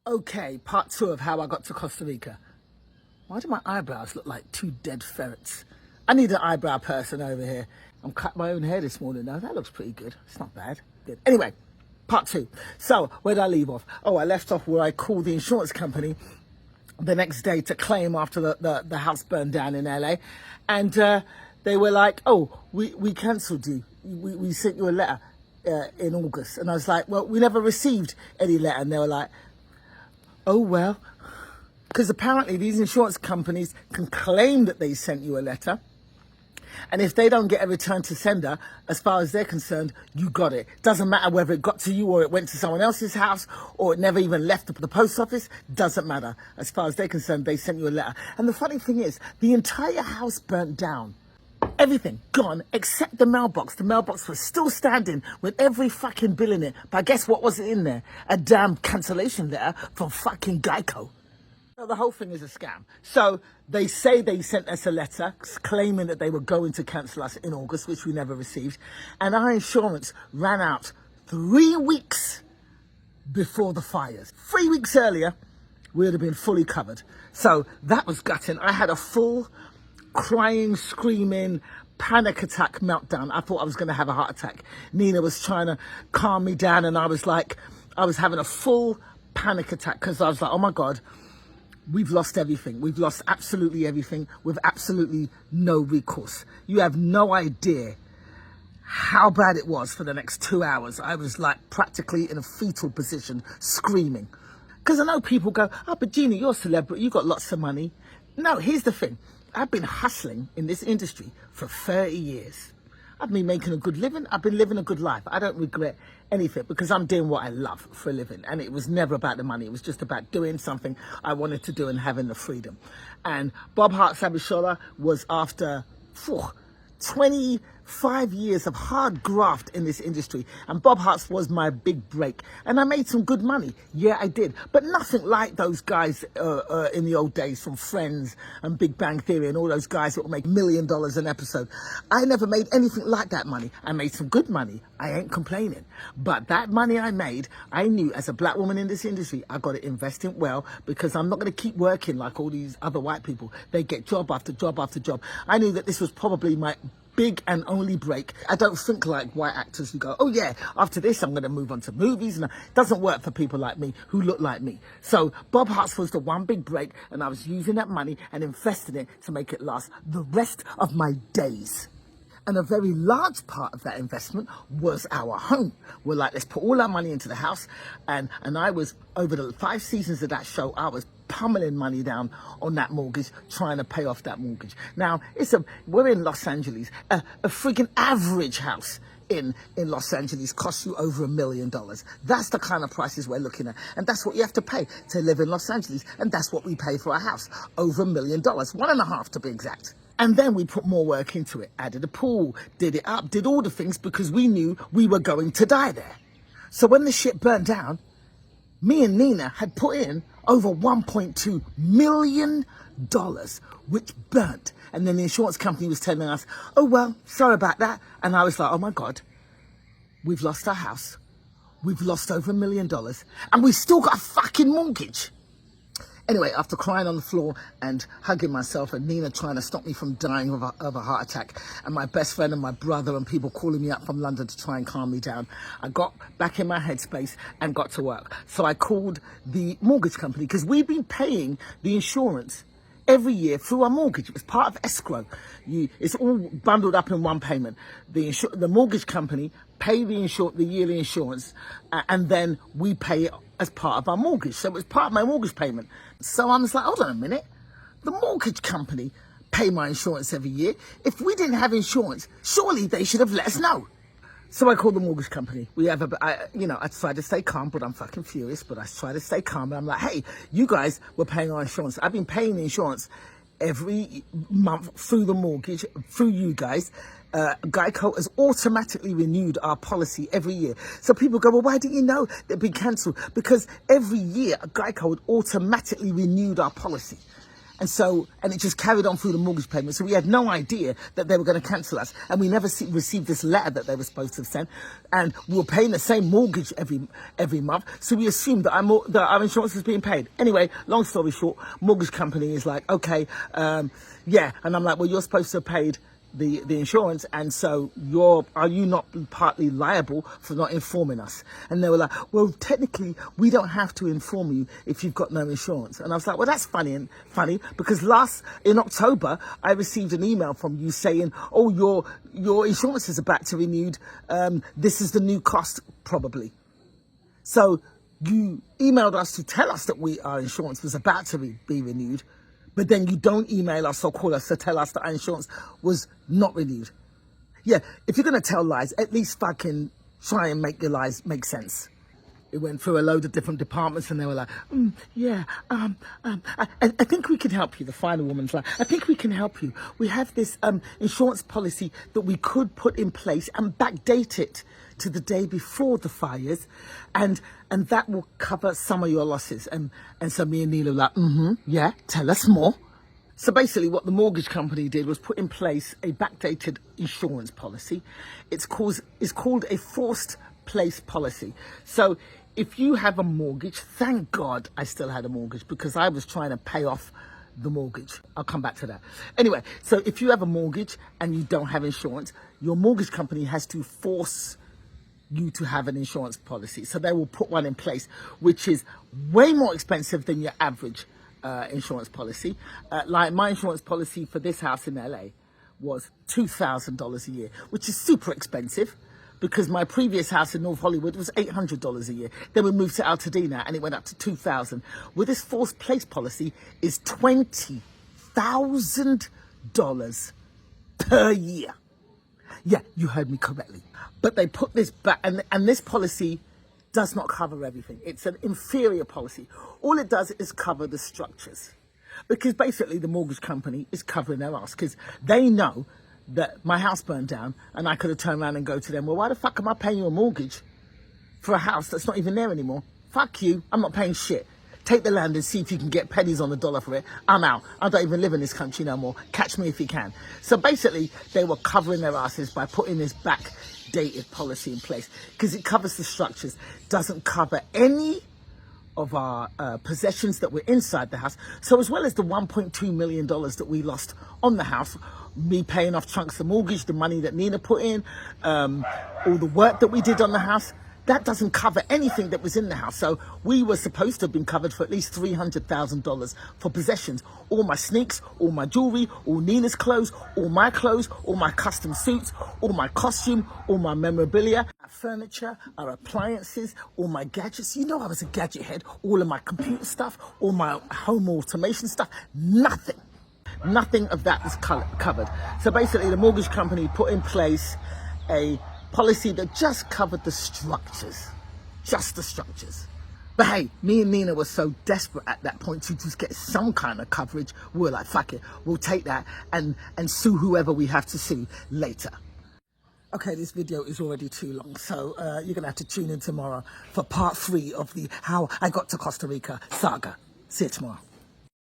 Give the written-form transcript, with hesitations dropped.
Okay, part two of how I got to Costa Rica. Why do my eyebrows look like two dead ferrets? I need an eyebrow person over here. I'm cutting my own hair this morning now. That looks pretty good. It's not bad. Good. Anyway, part two. So, where did I leave off? Oh, I left off where I called the insurance company the next day to claim after the house burned down in LA. And they were like, oh, we cancelled you. We sent you a letter in August. And I was like, well, we never received any letter. And they were like, oh, well, because apparently these insurance companies can claim that they sent you a letter. And if they don't get a return to sender, as far as they're concerned, you got it. Doesn't matter whether it got to you or it went to someone else's house or it never even left the post office. Doesn't matter. As far as they're concerned, they sent you a letter. And the funny thing is, the entire house burnt down. Everything gone except the mailbox. The mailbox was still standing with every fucking bill in it. But guess what was in there? A damn cancellation letter from fucking Geico. So the whole thing is a scam. So they say they sent us a letter claiming that they were going to cancel us in August, which we never received. And our insurance ran out 3 weeks before the fires. 3 weeks earlier, we would have been fully covered. So that was gutting. I had a full crying, screaming, panic attack meltdown. I thought I was going to have a heart attack. Nina was trying to calm me down, and I was having a full panic attack because I was like, oh my God, we've lost everything. We've lost absolutely everything with absolutely no recourse. You have no idea how bad it was for the next 2 hours. I was like practically in a fetal position, screaming. Because I know people go, oh, but Gina, you're a celebrity. You got lots of money. No, here's the thing. I've been hustling in this industry for 30 years. I've been making a good living. I've been living a good life. I don't regret anything because I'm doing what I love for a living. And it was never about the money. It was just about doing something I wanted to do and having the freedom. And Bob Hart's Abishola was after 25 years of hard graft in this industry. And Bob Hart's was my big break. And I made some good money. Yeah, I did. But nothing like those guys in the old days from Friends and Big Bang Theory and all those guys that would make $1 million an episode. I never made anything like that money. I made some good money. I ain't complaining. But that money I made, I knew as a black woman in this industry, I got to invest in well because I'm not going to keep working like all these other white people. They get job after job after job. I knew that this was probably my big and only break. I don't think like white actors who go, oh yeah, after this I'm going to move on to movies. And it doesn't work for people like me who look like me. So Bob Hart's was the one big break, and I was using that money and investing it to make it last the rest of my days. And a very large part of that investment was our home. We're like, let's put all our money into the house. And I was, over the 5 seasons of that show, I was pummeling money down on that mortgage, trying to pay off that mortgage. Now, we're in Los Angeles. A freaking average house in Los Angeles costs you over $1 million. That's the kind of prices we're looking at. And that's what you have to pay to live in Los Angeles. And that's what we pay for a house, over $1 million, 1.5 to be exact. And then we put more work into it, added a pool, did it up, did all the things because we knew we were going to die there. So when the shit burned down, me and Nina had put in over $1.2 million, which burnt. And then the insurance company was telling us, oh, well, sorry about that. And I was like, oh my God, we've lost our house. We've lost over $1 million and we've still got a fucking mortgage. Anyway, after crying on the floor and hugging myself and Nina trying to stop me from dying of a heart attack and my best friend and my brother and people calling me up from London to try and calm me down, I got back in my headspace and got to work. So I called the mortgage company because we've been paying the insurance every year through our mortgage. It was part of escrow. It's all bundled up in one payment. The mortgage company pay the yearly insurance and then we pay it as part of our mortgage. So it was part of my mortgage payment. So I was like, hold on a minute. The mortgage company pay my insurance every year. If we didn't have insurance, surely they should have let us know. So I called the mortgage company. I tried to stay calm, but I'm fucking furious, but I tried to stay calm. And I'm like, hey, you guys were paying our insurance. I've been paying the insurance every month through the mortgage, through you guys. Geico has automatically renewed our policy every year. So people go, well, why didn't you know they'd been cancelled? Because every year Geico had automatically renewed our policy. And it just carried on through the mortgage payment. So we had no idea that they were going to cancel us. And we never received this letter that they were supposed to have sent. And we were paying the same mortgage every month. So we assumed that our insurance was being paid. Anyway, long story short, mortgage company is like, okay, yeah. And I'm like, well, you're supposed to have paid the insurance, and so are you not partly liable for not informing us? And they were like, well, technically we don't have to inform you if you've got no insurance. And I was like, well, that's funny because in October I received an email from you saying, oh, your insurance is about to renewed, this is the new cost probably. So you emailed us to tell us that our insurance was about to be renewed, but then you don't email us or call us to tell us that our insurance was not renewed. Yeah, if you're going to tell lies, at least fucking try and make your lies make sense. It went through a load of different departments and they were like, I think we can help you. The final woman's like, I think we can help you. We have this insurance policy that we could put in place and backdate it to the day before the fires, and that will cover some of your losses. And so me and Neil were like, yeah, tell us more. So basically what the mortgage company did was put in place a backdated insurance policy. It's called a forced place policy. So if you have a mortgage, thank God I still had a mortgage because I was trying to pay off the mortgage. I'll come back to that. Anyway, so if you have a mortgage and you don't have insurance, your mortgage company has to force you to have an insurance policy. So they will put one in place, which is way more expensive than your average insurance policy. Like my insurance policy for this house in LA was $2,000 a year, which is super expensive because my previous house in North Hollywood was $800 a year. Then we moved to Altadena and it went up to $2,000. With this forced place policy is $20,000 per year. Yeah, you heard me correctly. But they put this back, and this policy does not cover everything. It's an inferior policy. All it does is cover the structures. Because basically the mortgage company is covering their ass because they know that my house burned down and I could have turned around and go to them, well, why the fuck am I paying you a mortgage for a house that's not even there anymore? Fuck you, I'm not paying shit. Take the land and see if you can get pennies on the dollar for it. I'm out. I don't even live in this country no more. Catch me if you can. So basically, they were covering their asses by putting this backdated policy in place because it covers the structures, doesn't cover any of our possessions that were inside the house. So as well as the $1.2 million that we lost on the house, me paying off chunks of mortgage, the money that Nina put in, all the work that we did on the house, that doesn't cover anything that was in the house. So we were supposed to have been covered for at least $300,000 for possessions. All my sneaks, all my jewelry, all Nina's clothes, all my custom suits, all my costume, all my memorabilia, our furniture, our appliances, all my gadgets. You know I was a gadget head. All of my computer stuff, all my home automation stuff, nothing of that was covered. So basically the mortgage company put in place a policy that just covered the structures, just the structures. But hey, me and Nina were so desperate at that point to just get some kind of coverage. We were like, fuck it, we'll take that and sue whoever we have to sue later. Okay, this video is already too long, so you're gonna have to tune in tomorrow for part 3 of the How I Got to Costa Rica saga. See you tomorrow.